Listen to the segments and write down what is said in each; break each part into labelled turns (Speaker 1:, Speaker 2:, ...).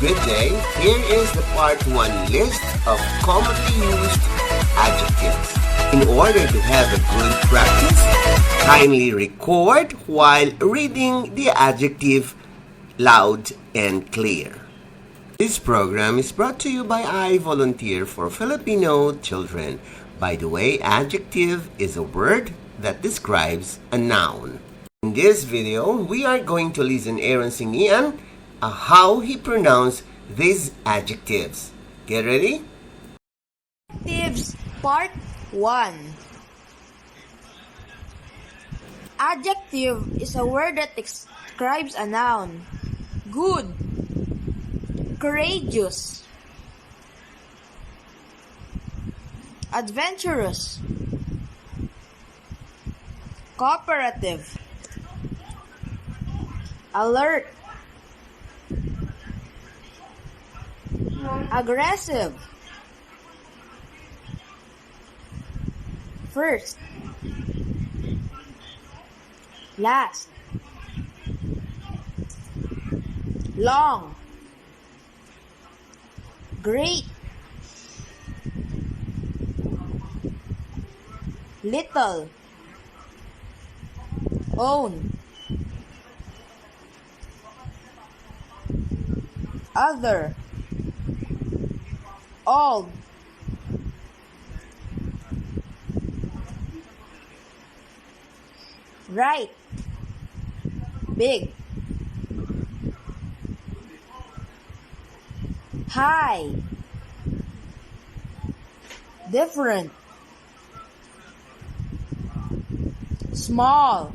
Speaker 1: Good day. Here is the part 1 list of commonly used adjectives. In order to have a good practice, kindly record while reading the adjective loud and clear. This program is brought to you by iVolunteer for Filipino Children. By the way, adjective is a word that describes a noun. In this video, we are going to listen Aaron Singian how he pronounced these adjectives. Get ready?
Speaker 2: Adjectives Part 1. Adjective is a word that describes a noun. Good, courageous, adventurous, cooperative, alert, aggressive, first, last, long, great, little, own, other, old, right, big, high, different, small,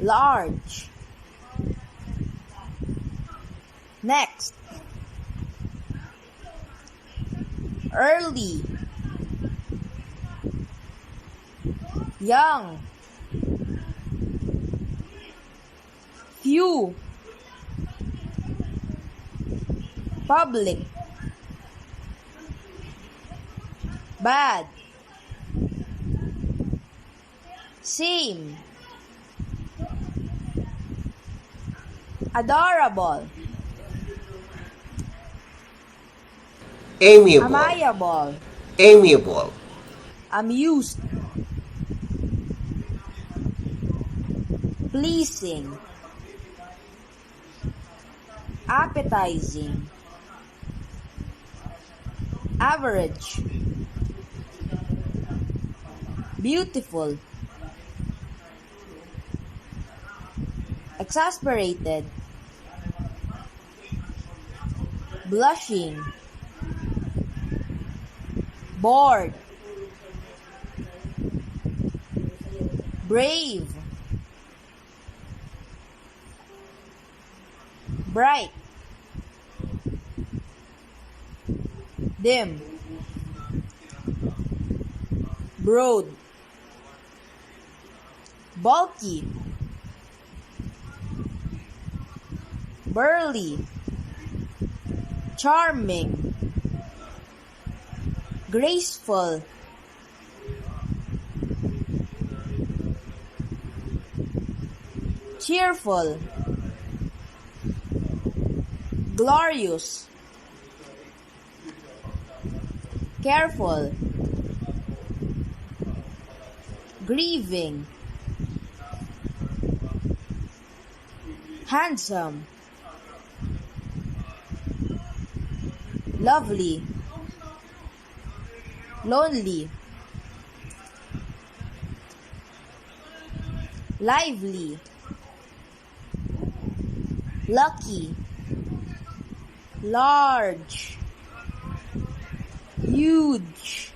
Speaker 2: large. Next, early, young, few, public, bad, same, adorable,
Speaker 1: Amiable.
Speaker 2: amiable, amused, pleasing, appetizing, average, beautiful, exasperated, blushing, bored, brave, bright, dim, broad, bulky, burly, charming, graceful, cheerful, glorious, careful, grieving, handsome, lovely, lonely, lively, lucky, large, huge,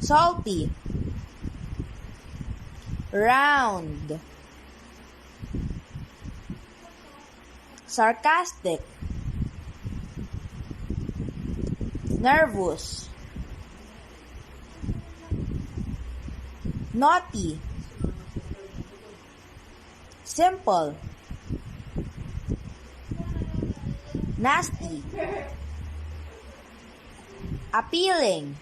Speaker 2: salty, round, sarcastic, nervous, naughty, simple, nasty, appealing,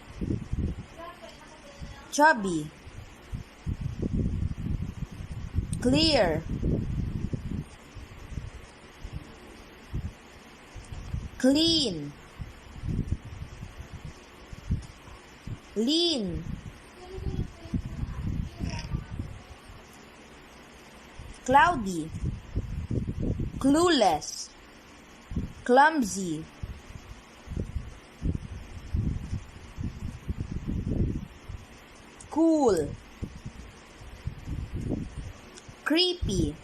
Speaker 2: chubby, clear, clean, lean, cloudy, clueless, clumsy, cool, creepy,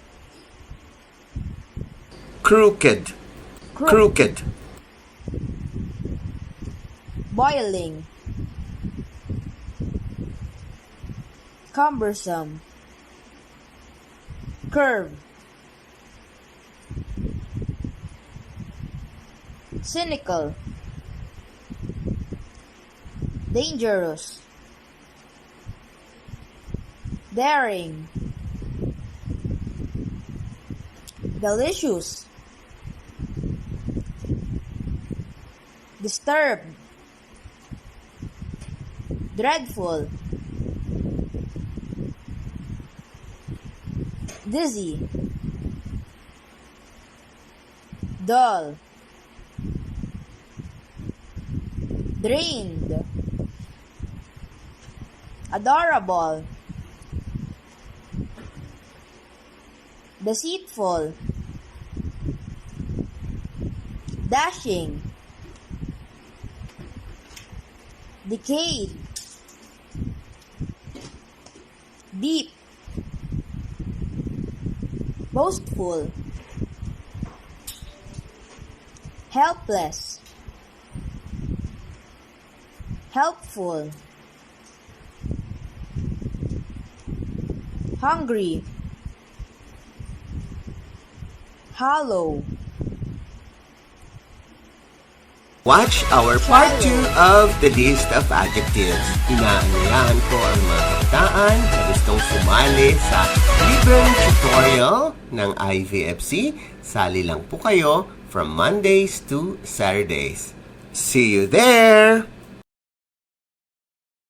Speaker 1: Crooked. Crooked.
Speaker 2: boiling, cumbersome, curve, cynical, dangerous, daring, delicious, disturbed, dreadful, dizzy, dull, drained, adorable, deceitful, dashing, decayed, deep, boastful, helpless, helpful, hungry, hollow.
Speaker 1: Watch our part 2 of the list of adjectives. Inaanyayahan ko ang mga kabataan na gustong sumali sa libreng tutorial ng IVFC. Sali lang po kayo from Mondays to Saturdays. See you there!